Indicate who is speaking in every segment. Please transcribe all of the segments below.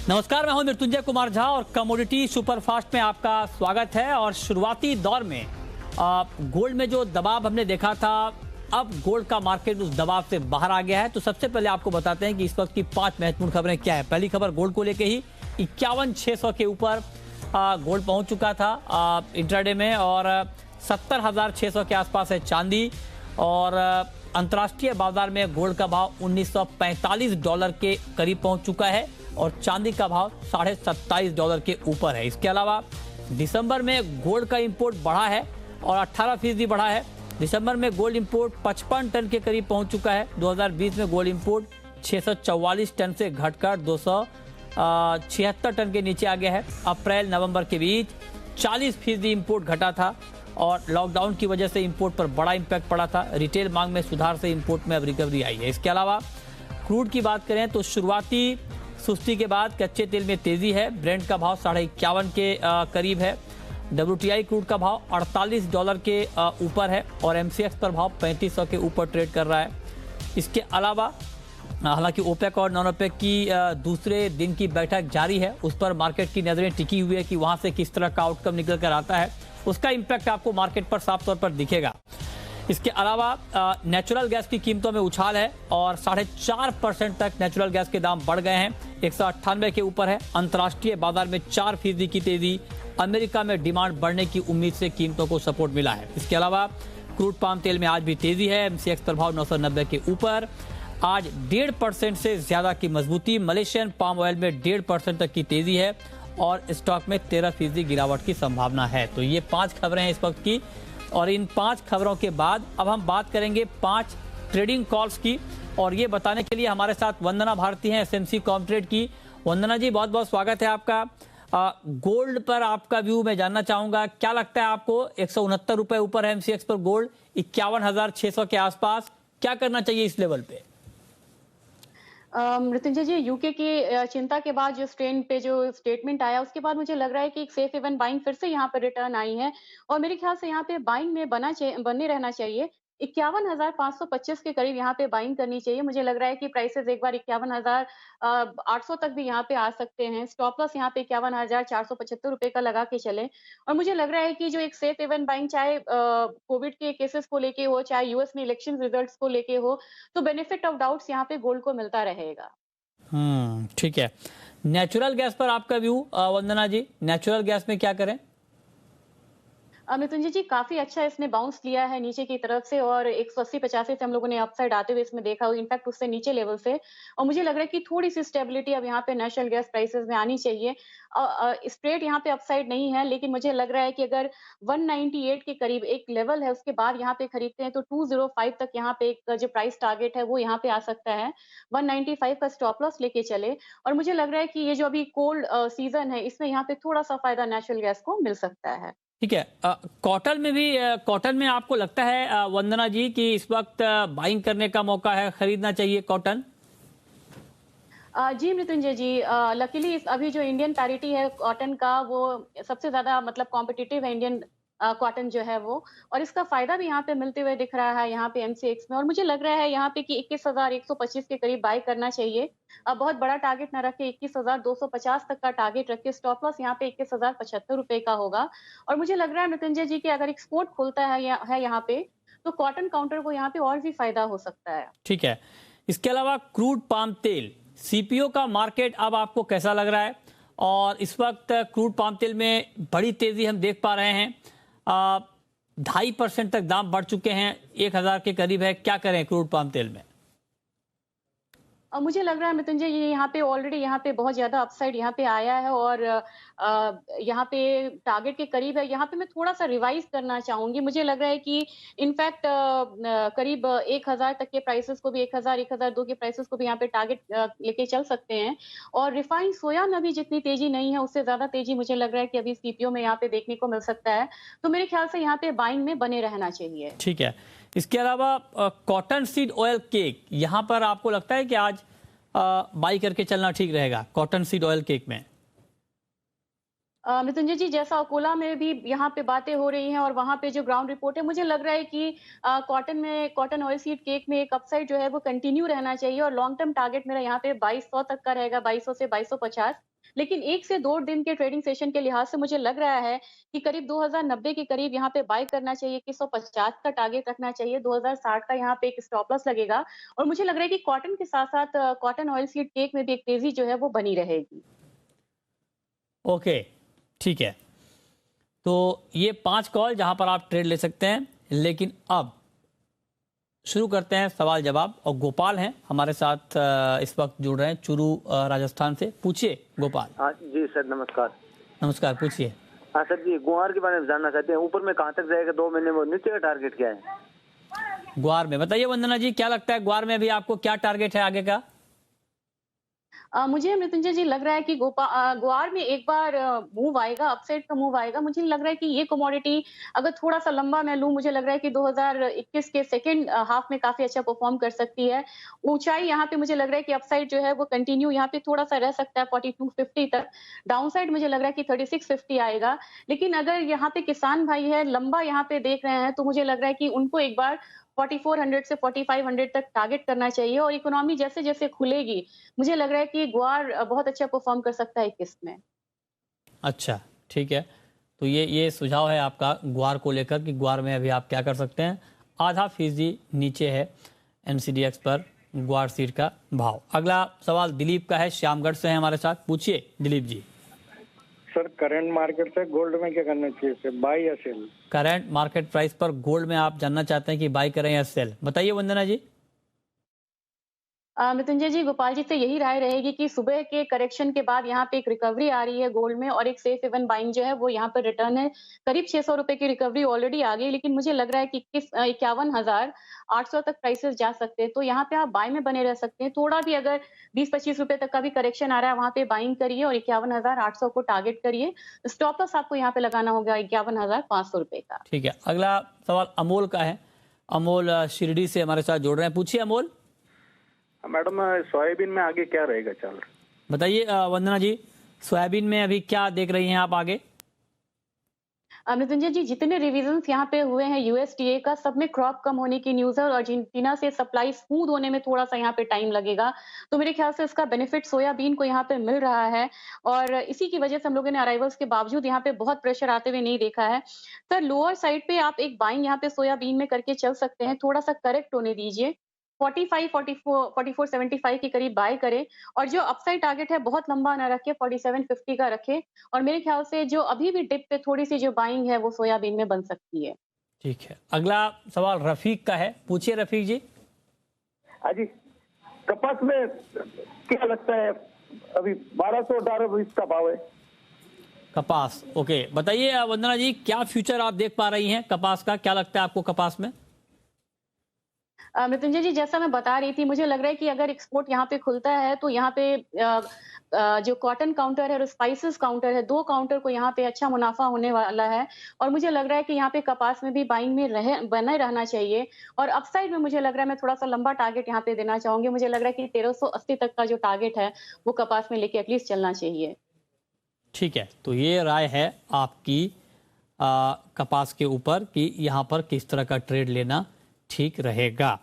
Speaker 1: नमस्कार, मैं हूं मृत्युंजय कुमार झा और कमोडिटी सुपरफास्ट में आपका स्वागत है। और शुरुआती दौर में गोल्ड में जो दबाव हमने देखा था, अब गोल्ड का मार्केट उस दबाव से बाहर आ गया है। तो सबसे पहले आपको बताते हैं कि इस वक्त की 5 महत्वपूर्ण खबरें क्या है। पहली खबर गोल्ड को लेकर ही 51,600 के ऊपर गोल्ड पहुंच चुका था इंट्राडे में, और 70,600 के आसपास है चांदी। और अंतर्राष्ट्रीय बाजार में गोल्ड का भाव $1945 के करीब पहुंच चुका है और चांदी का भाव $27.5 के ऊपर है। इसके अलावा दिसंबर में गोल्ड का इंपोर्ट बढ़ा है और 18% बढ़ा है। दिसंबर में गोल्ड इंपोर्ट 55 टन के करीब पहुंच चुका है। 2020 में गोल्ड इंपोर्ट 644 टन से घटकर 276 टन के नीचे आ गया है। अप्रैल नवंबर के बीच 40% इंपोर्ट घटा था और लॉकडाउन की वजह से इंपोर्ट पर बड़ा इंपैक्ट पड़ा था। रिटेल मांग में सुधार से इंपोर्ट में अब रिकवरी आई है। इसके अलावा क्रूड की बात करें तो शुरुआती सुस्ती के बाद कच्चे तेल में तेजी है। ब्रेंट का भाव 51.5 के करीब है। WTI क्रूड का भाव $48 के ऊपर है और MCX पर भाव 3500 के ऊपर ट्रेड कर रहा है। इसके अलावा हालांकि ओपेक और नॉन ओपेक की दूसरे दिन की बैठक जारी है, उस पर मार्केट की नजरें टिकी हुई है कि वहां से किस तरह का आउटकम निकल कर आता है। उसका इंपैक्ट आपको मार्केट पर साफ तौर पर दिखेगा। इसके अलावा नेचुरल गैस की कीमतों में उछाल है और 4.5% तक नेचुरल गैस के दाम बढ़ गए हैं। 198 के ऊपर है। अंतर्राष्ट्रीय बाजार में 4% की तेजी। अमेरिका में डिमांड बढ़ने की उम्मीद से कीमतों को सपोर्ट मिला है। इसके अलावा क्रूड पाम तेल में आज भी तेजी है। MCX प्रभाव 990 के ऊपर। आज 1.5% से ज्यादा की मजबूती। मलेशियन पाम ऑयल में 1.5% तक की तेजी है और स्टॉक में 13% गिरावट की संभावना है। तो ये 5 खबरें हैं इस वक्त की, और इन 5 खबरों के बाद अब हम बात करेंगे 5 ट्रेडिंग कॉल्स की। और ये बताने के लिए हमारे साथ वंदना भारती हैं SMC कॉमट्रेड की। वंदना जी, बहुत बहुत स्वागत है आपका। गोल्ड पर आपका व्यू मैं जानना चाहूंगा, क्या लगता है आपको? 169 रुपए ऊपर है MCX पर गोल्ड, 51,600 के आसपास। क्या करना चाहिए इस लेवल पे?
Speaker 2: मृत्युंजय जी, यूके की चिंता के बाद जो स्ट्रेन पे जो स्टेटमेंट आया, उसके बाद मुझे लग रहा है कि एक सेफ हेवन बाइंग फिर से यहाँ पर रिटर्न आई है और मेरे ख्याल से यहाँ पे बाइंग में बने रहना चाहिए। 51,525 के करीब यहाँ पे बाइंग करनी चाहिए। मुझे लग रहा है कि प्राइसेस एक बार 51,800 तक भी यहाँ पे आ सकते हैं। स्टॉप लॉस यहाँ पे 51,475 रुपए का लगा के चले। और मुझे लग रहा है कि जो एक सेफ हेवन बाइंग, चाहे कोविड के केसेस को लेके हो, चाहे यूएस में इलेक्शन रिजल्ट्स को लेके हो, तो बेनिफिट ऑफ डाउट्स यहाँ पे गोल्ड को मिलता रहेगा।
Speaker 1: ठीक है। नेचुरल गैस पर आपका व्यू वंदना जी, नेचुरल गैस में क्या करें?
Speaker 2: मृत्युंजय जी, काफी अच्छा इसने बाउंस लिया है नीचे की तरफ से और 180-85 से हम लोगों ने अपसाइड आते हुए इसमें देखा, इनफैक्ट उससे नीचे लेवल से। और मुझे लग रहा है कि थोड़ी सी स्टेबिलिटी अब यहाँ पे नेचुरल गैस प्राइसेस में आनी चाहिए। स्ट्रेट यहाँ पे अपसाइड नहीं है, लेकिन मुझे लग रहा है कि अगर 198 के करीब एक लेवल है, उसके बाद यहाँ पे खरीदते हैं तो 205 तक यहाँ पे एक जो प्राइस टारगेट है वो यहाँ पे आ सकता है। 195 का स्टॉप लॉस लेके चले। और मुझे लग रहा है कि ये जो अभी कोल्ड सीजन है, इसमें यहाँ पे थोड़ा सा फायदा नेचुरल गैस को मिल सकता है।
Speaker 1: ठीक है। कॉटन में भी कॉटन में आपको लगता है वंदना जी कि इस वक्त बाइंग करने का मौका है, खरीदना चाहिए कॉटन?
Speaker 2: जी मृत्युंजय जी, लकीली अभी जो इंडियन पैरिटी है कॉटन का, वो सबसे ज्यादा मतलब कॉम्पिटिटिव है इंडियन कॉटन जो है वो। और इसका फायदा भी यहाँ पे मिलते हुए दिख रहा है यहाँ पे MCX में। और मुझे लग रहा है यहाँ पे कि 21,125 के करीब बाय करना चाहिए। अब बहुत बड़ा टारगेट ना रखे, 21,250 तक का टारगेट रखे। स्टॉप लॉस यहाँ पे 21,075 रुपए का होगा। और मुझे लग रहा है मृत्युंजय जी कि अगर एक्सपोर्ट खुलता है यहाँ पे, तो कॉटन काउंटर को यहाँ पे और भी फायदा हो सकता है। ठीक
Speaker 1: है। इसके अलावा क्रूड पाम तेल CPO का मार्केट अब आपको कैसा लग रहा है? और इस वक्त क्रूड पाम तेल में बड़ी तेजी हम देख पा रहे हैं। 2.5% तक दाम बढ़ चुके हैं, 1,000 के करीब है। क्या करें क्रूड पाम तेल में?
Speaker 2: मुझे लग रहा है मृत्युंजय, ये यहाँ पे ऑलरेडी यहाँ पे बहुत ज्यादा अपसाइड यहाँ पे आया है और यहाँ पे टारगेट के करीब है। यहाँ पे मैं थोड़ा सा रिवाइज करना चाहूंगी। मुझे लग रहा है कि इनफैक्ट करीब 1,000 तक के प्राइसेस को भी, 1,000 1,002 के प्राइसेस को भी यहाँ पे टारगेट लेके चल सकते हैं। और रिफाइंड सोया में भी जितनी तेजी नहीं है, उससे ज्यादा तेजी मुझे लग रहा है कि अभी CPO में यहाँ पे देखने को मिल सकता है। तो मेरे ख्याल से यहाँ पे बाइंग में बने रहना चाहिए।
Speaker 1: ठीक है। इसके अलावा कॉटन सीड ऑयल केक, यहां पर आपको लगता है कि आज बाई करके चलना ठीक रहेगा कॉटन सीड ऑयल केक में?
Speaker 2: मृत्युंजय जी, जैसा अकोला में भी यहाँ पे बातें हो रही हैं और वहाँ पे जो ग्राउंड रिपोर्ट है, मुझे लग रहा है कि कॉटन ऑयल सीड केक में एक अपसाइड जो है वो कंटिन्यू रहना चाहिए और लॉन्ग टर्म टारगेट मेरा यहाँ पे 2200 तक का रहेगा, 2200 से 2250। लेकिन 1 से 2 दिन के ट्रेडिंग सेशन के लिहाज से मुझे लग रहा है कि करीब 2090 के करीब यहाँ पे बाय करना चाहिए, 2150 का टारगेट रखना चाहिए, 2060 का यहाँ पे एक स्टॉप लॉस लगेगा और मुझे लग रहा है कि कॉटन के साथ-साथ कॉटन ऑयल सीड केक में भी एक तेज़ी जो है वो बनी रहेगी।
Speaker 1: ओके, ठीक है। तो ये 5 कॉल जहां पर आप ट्रेड ले सकते हैं, लेकिन अब शुरू करते हैं सवाल जवाब। और गोपाल हैं हमारे साथ, इस वक्त जुड़ रहे हैं चूरू राजस्थान से। पूछिए गोपाल।
Speaker 3: हाँ जी सर, नमस्कार।
Speaker 1: नमस्कार, पूछिए।
Speaker 3: हाँ सर जी, गुआर के बारे में जानना चाहते हैं, ऊपर में कहाँ तक जाएगा 2 महीने में, नीचे का टारगेट क्या है?
Speaker 1: ग्वार में बताइए वंदना जी, क्या लगता है ग्वार में अभी आपको क्या टारगेट है आगे का?
Speaker 2: मुझे मृत्युंजय जी लग रहा है कि ग्वार में एक बार मूव आएगा, अपसाइड का मूव आएगा। मुझे लग रहा है कि ये कमोडिटी अगर थोड़ा-सा लंबा मैं लूँ, मुझे लग रहा है कि 2021 के सेकंड हाफ में काफ़ी अच्छा परफॉर्म कर सकती है। ऊँचाई यहाँ पे मुझे लग रहा है कि अपसाइड जो है वो कंटिन्यू यहाँ पे थोड़ा-सा रह सकता है 4250 तक। डाउनसाइड मुझे लग रहा है कि 3650 आएगा। लेकिन अगर यहाँ पे किसान भाई है, लंबा यहाँ पे देख रहे हैं, तो मुझे लग रहा है कि उनको एक बार 4400 से 4500 तक टारगेट करना चाहिए और इकोनॉमी जैसे-जैसे खुलेगी, मुझे लग रहा है कि ग्वार बहुत अच्छा परफॉर्म कर सकता है 21 में।
Speaker 1: अच्छा, ठीक है। तो ये सुझाव है आपका ग्वार को लेकर कि ग्वार में अभी आप क्या कर सकते हैं। आधा फीसदी नीचे है एनसीडीएक्स पर ग्वार सीड का भाव। अगला सवाल दिलीप का है, श्यामगढ़ से है हमारे साथ। पूछिए Dilip ji.
Speaker 4: Sir, current market से गोल्ड में क्या करना चाहिए, सर बाय या सेल?
Speaker 1: करंट मार्केट प्राइस पर गोल्ड में आप जानना चाहते हैं कि बाय करें या सेल, बताइए वंदना जी।
Speaker 2: मृत्युंजय जी, गोपाल जी से यही राय रहेगी कि सुबह के करेक्शन के बाद यहाँ पे एक रिकवरी आ रही है गोल्ड में और एक सेफ हेवन बाइंग जो है वो यहाँ पर रिटर्न है। करीब 600 रुपए की रिकवरी ऑलरेडी आ गई, लेकिन मुझे लग रहा है कि 51,800 तक प्राइसेस जा सकते हैं। तो यहाँ पे आप बाय में बने रह सकते हैं। थोड़ा भी अगर 20-25 रुपए तक का भी करेक्शन आ रहा है, वहां पे बाइंग करिए और 51,800 को टारगेट करिए। स्टॉप लॉस आपको यहाँ पे लगाना होगा 51,500 रुपए का।
Speaker 1: ठीक है, अगला सवाल अमोल का है। अमोल शिरडी से हमारे साथ जुड़ रहे हैं। पूछिए अमोल।
Speaker 4: मैडम, सोयाबीन में आगे क्या रहेगा चल?
Speaker 1: बताइए वंदना जी, सोयाबीन में अभी क्या देख रही हैं आप आगे?
Speaker 2: मृत्युंजय जी, जितने रिविजन्स यहाँ पे हुए हैं यूएसडीए का, सब में क्रॉप कम होने की न्यूज़ है और अर्जेंटीना से सप्लाई स्मूथ होने में थोड़ा-सा यहाँ पे टाइम लगेगा। तो मेरे ख्याल से इसका बेनिफिट सोयाबीन को यहाँ पे मिल रहा है और इसी की वजह से हम लोगों ने अराइवल्स के बावजूद यहाँ पे बहुत प्रेशर आते हुए नहीं देखा है। सर, लोअर साइड पे आप एक बाइंग यहाँ पे सोयाबीन में करके चल सकते हैं, थोड़ा-सा करेक्ट होने दीजिए। 45, 44, 44.75 के करीब बाय करें और जो अपसाइड टारगेट है बहुत लंबा ना रखें, 47.50 का रखें और मेरे ख्याल से जो अभी भी डिप पे थोड़ी-सी जो बाइंग है वो सोयाबीन में बन सकती है।
Speaker 1: ठीक है, अगला सवाल रफीक का है। पूछिए रफीक जी।
Speaker 4: हाँ जी, कपास में क्या लगता है अभी 1218 का भाव है?
Speaker 1: कपास, ओके, बताइए वंदना जी, क्या फ्यूचर आप देख पा रही हैं कपास का? क्या लगता है आपको कपास में?
Speaker 2: मृत्युंजय जी, जैसा मैं बता रही थी, मुझे लग रहा है कि अगर एक्सपोर्ट यहाँ पे खुलता है तो यहाँ पे जो कॉटन काउंटर है और स्पाइसेस काउंटर है, 2 काउंटर को यहाँ पे अच्छा मुनाफा होने वाला है और मुझे लग रहा है कि यहाँ पे कपास में भी बाइंग में बने रहना चाहिए और अपसाइड में मुझे लग रहा है मैं थोड़ा-सा लंबा टारगेट यहाँ पे देना चाहूँगी। मुझे लग रहा है कि 1380 तक का जो टारगेट है, वो कपास में लेके एटलीस्ट चलना चाहिए।
Speaker 1: ठीक है, तो ये राय है आपकी कपास के ऊपर कि यहाँ पर किस तरह का ट्रेड लेना ठीक रहेगा।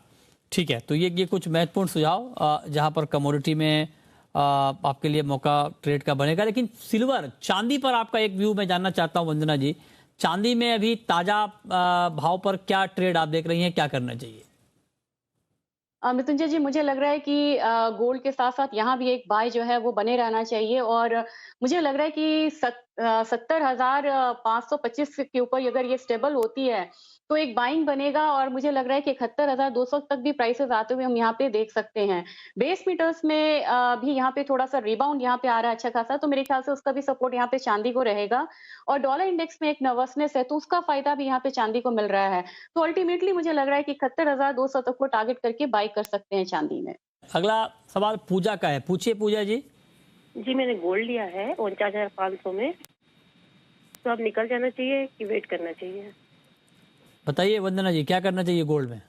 Speaker 1: ठीक है, तो ये कुछ महत्वपूर्ण सुझाव जहां पर कमोडिटी में आपके लिए मौका ट्रेड का बनेगा। लेकिन सिल्वर, चांदी पर आपका एक व्यू मैं जानना चाहता हूं वंदना जी। चांदी में अभी ताजा भाव पर क्या ट्रेड आप देख रही हैं, क्या करना चाहिए?
Speaker 2: मृत्युंजय जी, मुझे लग रहा है कि गोल्ड के साथ-साथ यहाँ भी एक बाय जो है वो बने रहना चाहिए और मुझे लग रहा है कि 70,525 के ऊपर अगर ये स्टेबल होती है, तो एक बाइंग बनेगा और मुझे लग रहा है कि 71,200 तक भी प्राइसेस आते हुए हम यहाँ पे देख सकते हैं। बेस मीटर्स में भी यहाँ पे थोड़ा-सा रिबाउंड यहाँ पे आ रहा है अच्छा खासा, तो मेरे ख्याल से उसका भी सपोर्ट यहाँ पे चांदी को रहेगा और डॉलर इंडेक्स में एक नर्वसनेस है, तो उसका फ़ायदा भी यहाँ पे चांदी को मिल रहा है। तो अल्टीमेटली मुझे लग रहा है कि 71,200 तक को टारगेट करके बाय कर सकते हैं चांदी में।
Speaker 1: अगला सवाल पूजा का है। पूछिए पूजा जी।
Speaker 5: जी, मैंने गोल्ड लिया है 49,500 में, तो अब निकल जाना चाहिए कि वेट करना चाहिए?
Speaker 1: बताइए वंदना जी, क्या करना चाहिए गोल्ड में?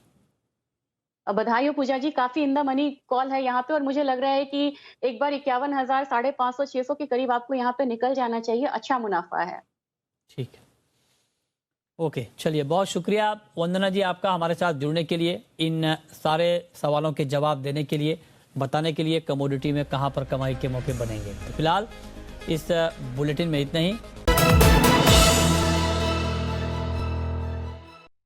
Speaker 2: बधाई हो पूजा जी, काफ़ी इन द मनी कॉल है यहाँ पे और मुझे लग रहा है कि एक बार 51,000, 550, 600 के करीब आपको यहाँ पे निकल जाना चाहिए, अच्छा मुनाफा है।
Speaker 1: ठीक है, ओके, चलिए, बहुत शुक्रिया वंदना जी आपका हमारे साथ जुड़ने के लिए, इन सारे सवालों के जवाब देने के लिए, बताने के लिए कमोडिटी में कहां पर कमाई के मौके बनेंगे। तो फिलहाल इस बुलेटिन में इतना ही।